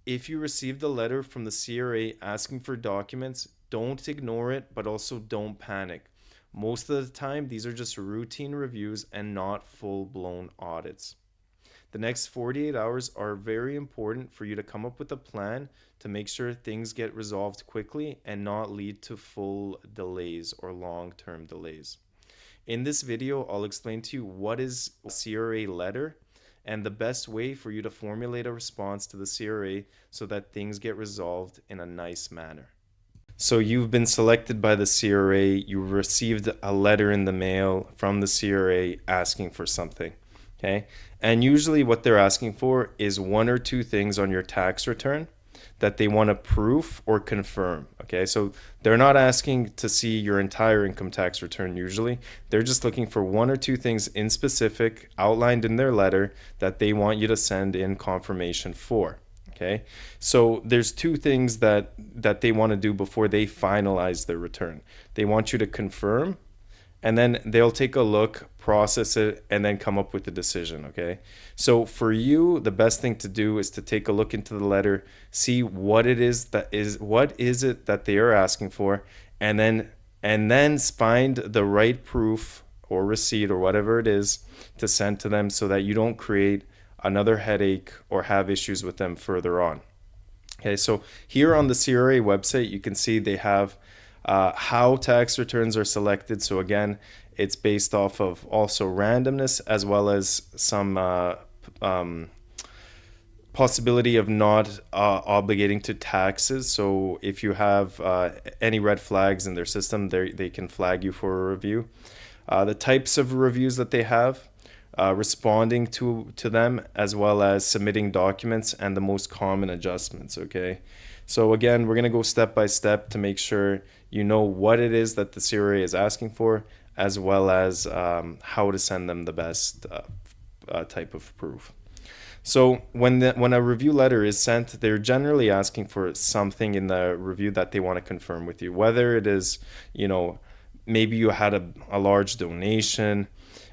if you received a letter from the CRA asking for documents, don't ignore it, but also don't panic. Most of the time, these are just routine reviews and not full blown audits. The next 48 hours are very important for you to come up with a plan to make sure things get resolved quickly and not lead to full delays or long term delays. In this video, I'll explain to you what is a CRA letter and the best way for you to formulate a response to the CRA so that things get resolved in a nice manner. So you've been selected by the CRA, you received a letter in the mail from the CRA asking for something, okay? And usually what they're asking for is one or two things on your tax return that they want to proof or confirm, okay? So they're not asking to see your entire income tax return usually. They're just looking for one or two things in specific outlined in their letter that they want you to send in confirmation for. Okay, so there's two things that they want to do before they finalize their return. They want you to confirm, and then they'll take a look, process it, and then come up with a decision. Okay, so for you, the best thing to do is to take a look into the letter, see what it is that they are asking for, and then find the right proof or receipt or whatever it is to send to them so that you don't create another headache or have issues with them further on. Okay, so here on the CRA website, you can see they have how tax returns are selected. So again, it's based off of also randomness as well as some possibility of not obligating to taxes. So if you have any red flags in their system, they can flag you for a review. The types of reviews that they have, responding to them, as well as submitting documents and the most common adjustments. Okay, so again, we're going to go step by step to make sure you know what it is that the CRA is asking for, as well as how to send them the best type of proof. So when a review letter is sent, they're generally asking for something in the review that they want to confirm with you, whether it is, maybe you had a large donation,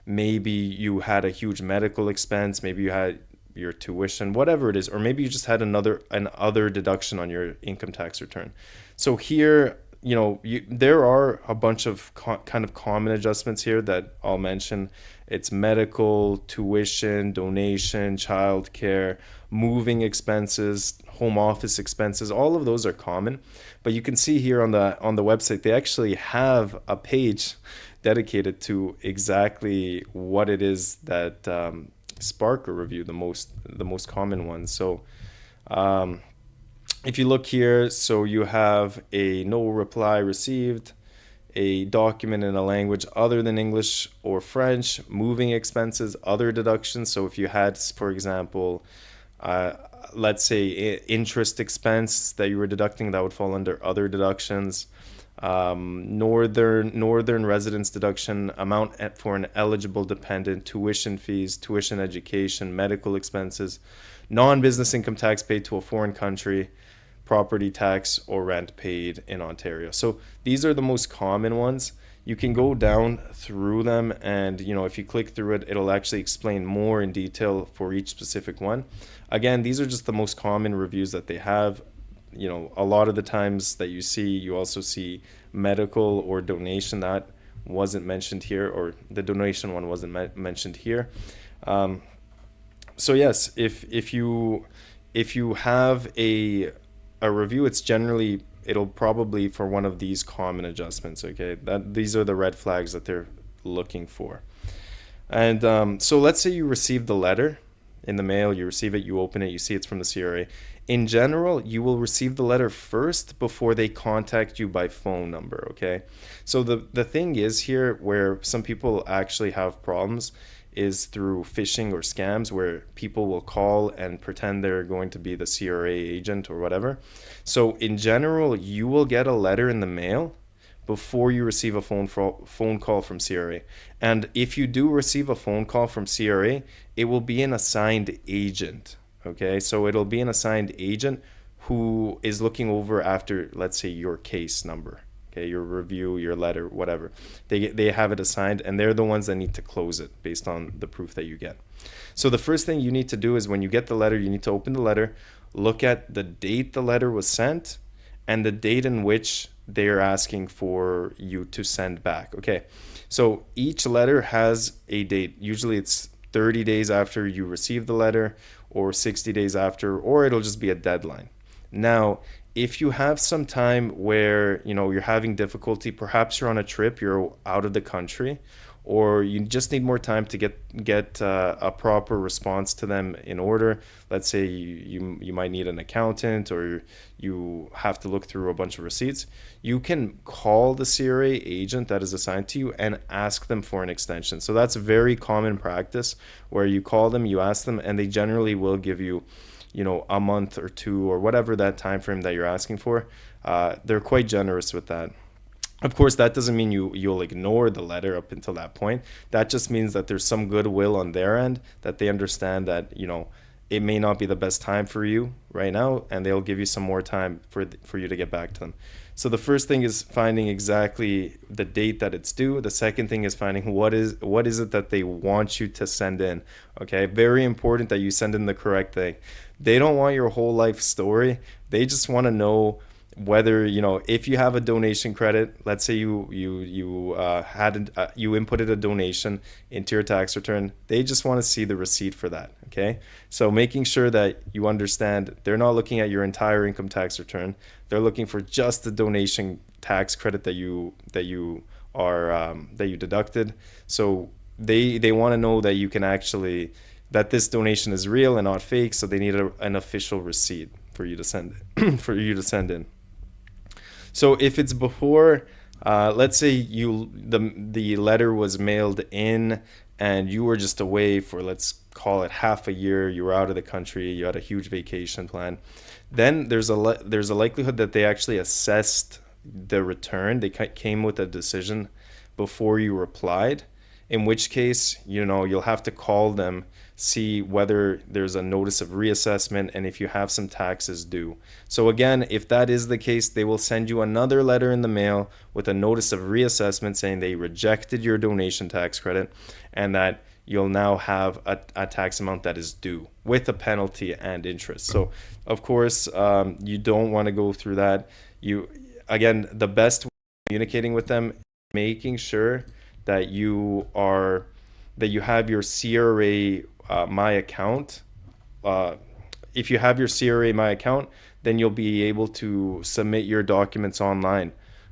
maybe you had a huge medical expense, maybe you had your tuition, whatever it is, or maybe you just had another deduction on your income tax return. So here, there are a bunch of kind of common adjustments here that I'll mention. It's medical, tuition, donation, childcare, moving expenses, home office expenses. All of those are common, but you can see here on the website they actually have a page dedicated to exactly what it is that spark a review, the most common ones. So if you look here, so you have a no reply received, a document in a language other than English or French, moving expenses, other deductions. So if you had, for example, let's say interest expense that you were deducting, that would fall under other deductions. Northern residence deduction, amount for an eligible dependent, tuition fees, tuition education, medical expenses, non-business income tax paid to a foreign country, property tax or rent paid in Ontario. So these are the most common ones. You can go down through them, and if you click through it, it'll actually explain more in detail for each specific one. Again, these are just the most common reviews that they have. A lot of the times that you also see medical or donation. That wasn't mentioned here, or the donation one wasn't mentioned here. So yes, if you have a review, it'll probably for one of these common adjustments. Okay, these are the red flags that they're looking for. And so let's say you received the letter in the mail, you receive it, you open it, you see it's from the CRA. In general, you will receive the letter first before they contact you by phone number, okay? So the thing is here, where some people actually have problems, is through phishing or scams, where people will call and pretend they're going to be the CRA agent or whatever. So in general, you will get a letter in the mail before you receive a phone call from CRA. And if you do receive a phone call from CRA, it will be an assigned agent. Okay, so it'll be an assigned agent who is looking over after, let's say, your case number. Okay, your review, your letter, whatever. They have it assigned, and they're the ones that need to close it based on the proof that you get. So the first thing you need to do is when you get the letter, you need to open the letter, look at the date the letter was sent and the date in which they're asking for you to send back. Okay, so each letter has a date. Usually it's 30 days after you receive the letter, or 60 days after, or it'll just be a deadline. Now, if you have some time where you're having difficulty, perhaps you're on a trip, you're out of the country, or you just need more time to get a proper response to them in order. Let's say you might need an accountant, or you have to look through a bunch of receipts. You can call the CRA agent that is assigned to you and ask them for an extension. So that's a very common practice, where you call them, you ask them, and they generally will give you a month or two, or whatever that time frame that you're asking for. They're quite generous with that. Of course, that doesn't mean you'll ignore the letter up until that point. That just means that there's some goodwill on their end, that they understand that it may not be the best time for you right now, and they'll give you some more time for you to get back to them. So the first thing is finding exactly the date that it's due. The second thing is finding what is it that they want you to send in. Okay, very important that you send in the correct thing. They don't want your whole life story. They just want to know whether if you have a donation credit. Let's say you inputted a donation into your tax return. They just want to see the receipt for that. Okay, so making sure that you understand they're not looking at your entire income tax return. They're looking for just the donation tax credit that you deducted. So they want to know that you can actually, that this donation is real and not fake. So they need an official receipt for you to send in. So if it's before, let's say the letter was mailed in and you were just away for, let's call it, half a year. You were out of the country. You had a huge vacation plan. Then there's a likelihood that they actually assessed the return. They came with a decision before you replied. In which case, you'll have to call them, see whether there's a notice of reassessment, and if you have some taxes due. So again, if that is the case, they will send you another letter in the mail with a notice of reassessment saying they rejected your donation tax credit, and that you'll now have a tax amount that is due with a penalty and interest. So of course, you don't want to go through that. Again, the best way of communicating with them, making sure that you have your CRA My Account. If you have your CRA My Account, then you'll be able to submit your documents online.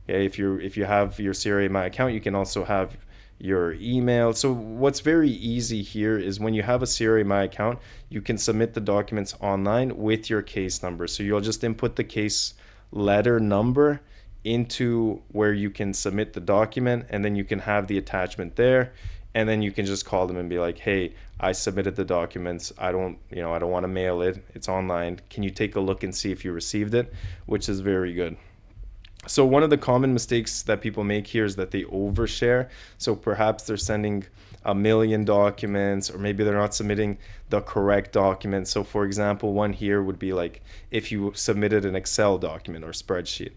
Okay, if you have your CRA My Account, you can also have your email. So what's very easy here is when you have a CRA My Account, you can submit the documents online with your case number. So you'll just input the case letter number into where you can submit the document, and then you can have the attachment there, and then you can just call them and be like, hey, I submitted the documents. I don't want to mail it. It's online. Can you take a look and see if you received it? Which is very good. So one of the common mistakes that people make here is that they overshare. So perhaps they're sending a million documents, or maybe they're not submitting the correct document. So for example, one here would be like if you submitted an Excel document or spreadsheet.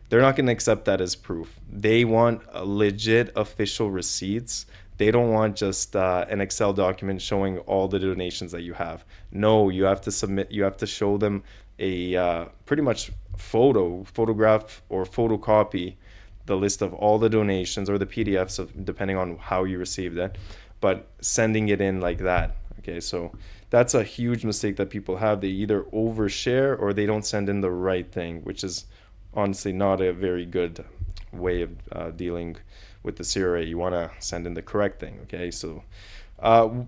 They're not going to accept that as proof. They want legit official receipts. They don't want just an Excel document showing all the donations that you have. No, you have to show them a pretty much photograph or photocopy the list of all the donations, or the PDFs, depending on how you received it, but sending it in like that. Okay, so that's a huge mistake that people have. They either overshare or they don't send in the right thing, which is honestly not a very good way of dealing with the CRA. You want to send in the correct thing. Okay, so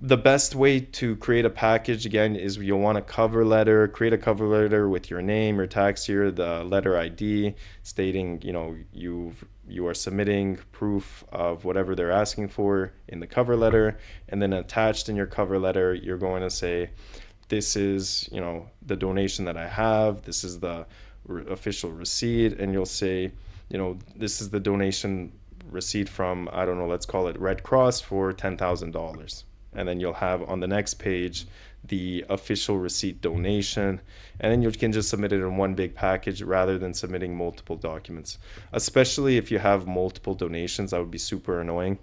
the best way to create a package, again, is you'll want create a cover letter with your name, your tax year, the letter ID stating you are submitting proof of whatever they're asking for in the cover letter, and then attached in your cover letter you're going to say, this is the donation that I have, this is the official receipt, and you'll say, this is the donation receipt from, I don't know, let's call it Red Cross for $10,000. And then you'll have on the next page the official receipt donation, and then you can just submit it in one big package rather than submitting multiple documents. Especially if you have multiple donations, that would be super annoying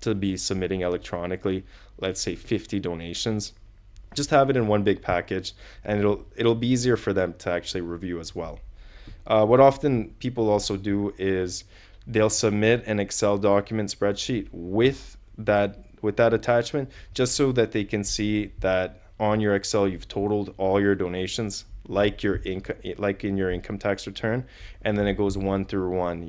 to be submitting electronically, let's say 50 donations. Just have it in one big package, and it'll be easier for them to actually review as well. What often people also do is they'll submit an Excel document spreadsheet with that attachment, just so that they can see that on your Excel you've totaled all your donations, like your income, like in your income tax return, and then it goes one through one.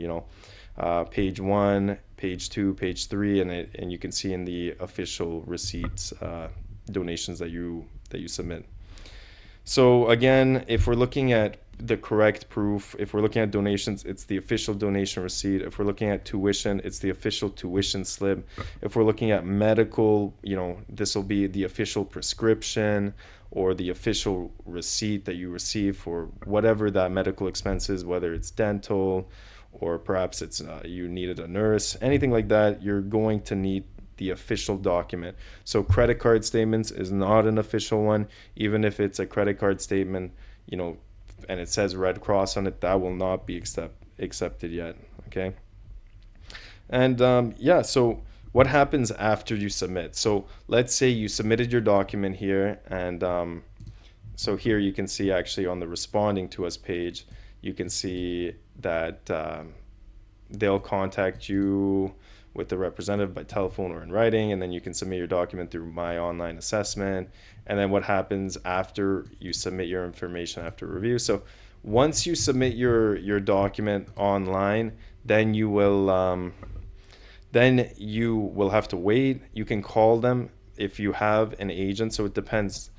Page one, page two, page three, and you can see in the official receipts donations that you submit. So again, if we're looking at the correct proof, if we're looking at donations, it's the official donation receipt. If we're looking at tuition, it's the official tuition slip. If we're looking at medical, this will be the official prescription or the official receipt that you receive for whatever that medical expense is, whether it's dental or perhaps it's you needed a nurse, anything like that. You're going to need the official document. So credit card statements is not an official one. Even if it's a credit card statement, and it says Red Cross on it, that will not be accepted yet. Okay. And so what happens after you submit? So let's say you submitted your document here, and so here you can see actually on the responding to us page, you can see that they'll contact you with the representative by telephone or in writing, and then you can submit your document through My Online Assessment. And then what happens after you submit your information after review? So once you submit your document online, then you will have to wait. You can call them if you have an agent. So it depends.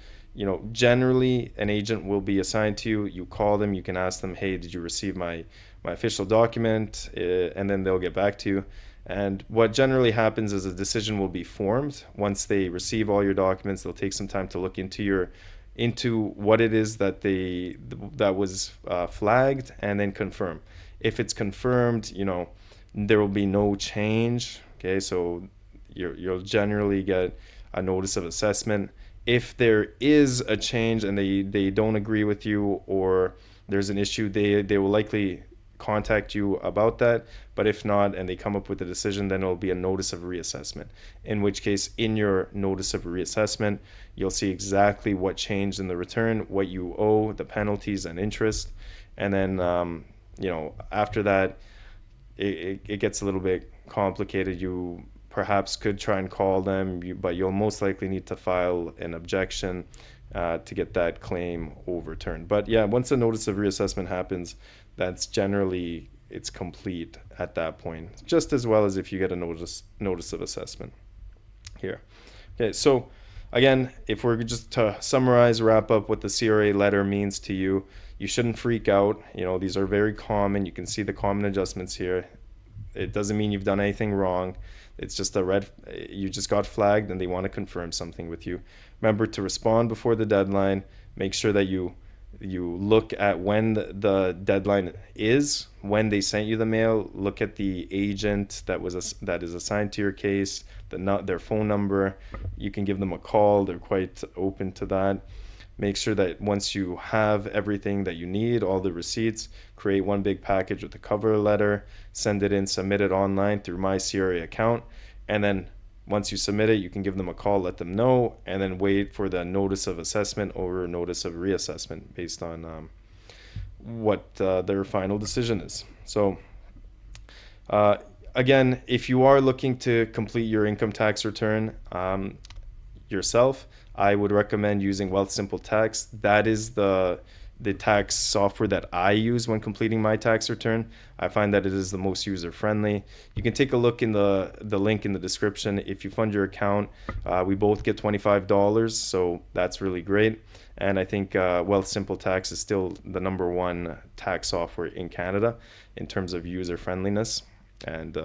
Generally an agent will be assigned to you. You call them, you can ask them, hey, did you receive my official document? And then they'll get back to you. And what generally happens is a decision will be formed. Once they receive all your documents, they'll take some time to look into what it is that was flagged, and then confirm. If it's confirmed, there will be no change. Okay, so you'll generally get a notice of assessment. If there is a change and they don't agree with you, or there's an issue, they will likely contact you about that. But if not, and they come up with a decision, then it'll be a notice of reassessment, in which case in your notice of reassessment you'll see exactly what changed in the return, what you owe, the penalties and interest. And then after that it gets a little bit complicated. You perhaps could try and call them, but you'll most likely need to file an objection to get that claim overturned. But yeah, once a notice of reassessment happens, that's generally, it's complete at that point, just as well as if you get a notice of assessment here. Okay, so again, if we're just to summarize, wrap up what the CRA letter means to you, you shouldn't freak out. These are very common. You can see the common adjustments here. It doesn't mean you've done anything wrong. It's just you just got flagged and they want to confirm something with you. Remember to respond before the deadline. Make sure that you look at when the deadline is, when they sent you the mail. Look at the agent that is assigned to your case, their phone number. You can give them a call. They're quite open to that. Make sure that once you have everything that you need, all the receipts, create one big package with the cover letter, send it in, submit it online through My CRA account, and then once you submit it, you can give them a call, let them know, and then wait for the notice of assessment or notice of reassessment based on what their final decision is. So again, if you are looking to complete your income tax return yourself, I would recommend using Wealth Simple Tax. That is the tax software that I use when completing my tax return. I find that it is the most user-friendly. You can take a look in the link in the description. If you fund your account, we both get $25, so that's really great. And I think Wealth Simple Tax is still the #1 tax software in Canada in terms of user-friendliness. And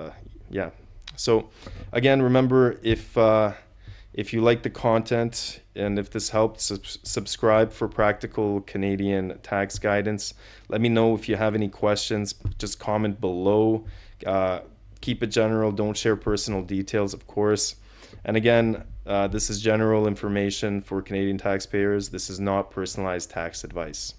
yeah, so again, remember, if you like the content and if this helped, subscribe for practical Canadian tax guidance. Let me know if you have any questions. Just comment below. Keep it general. Don't share personal details, of course. And again, this is general information for Canadian taxpayers. This is not personalized tax advice.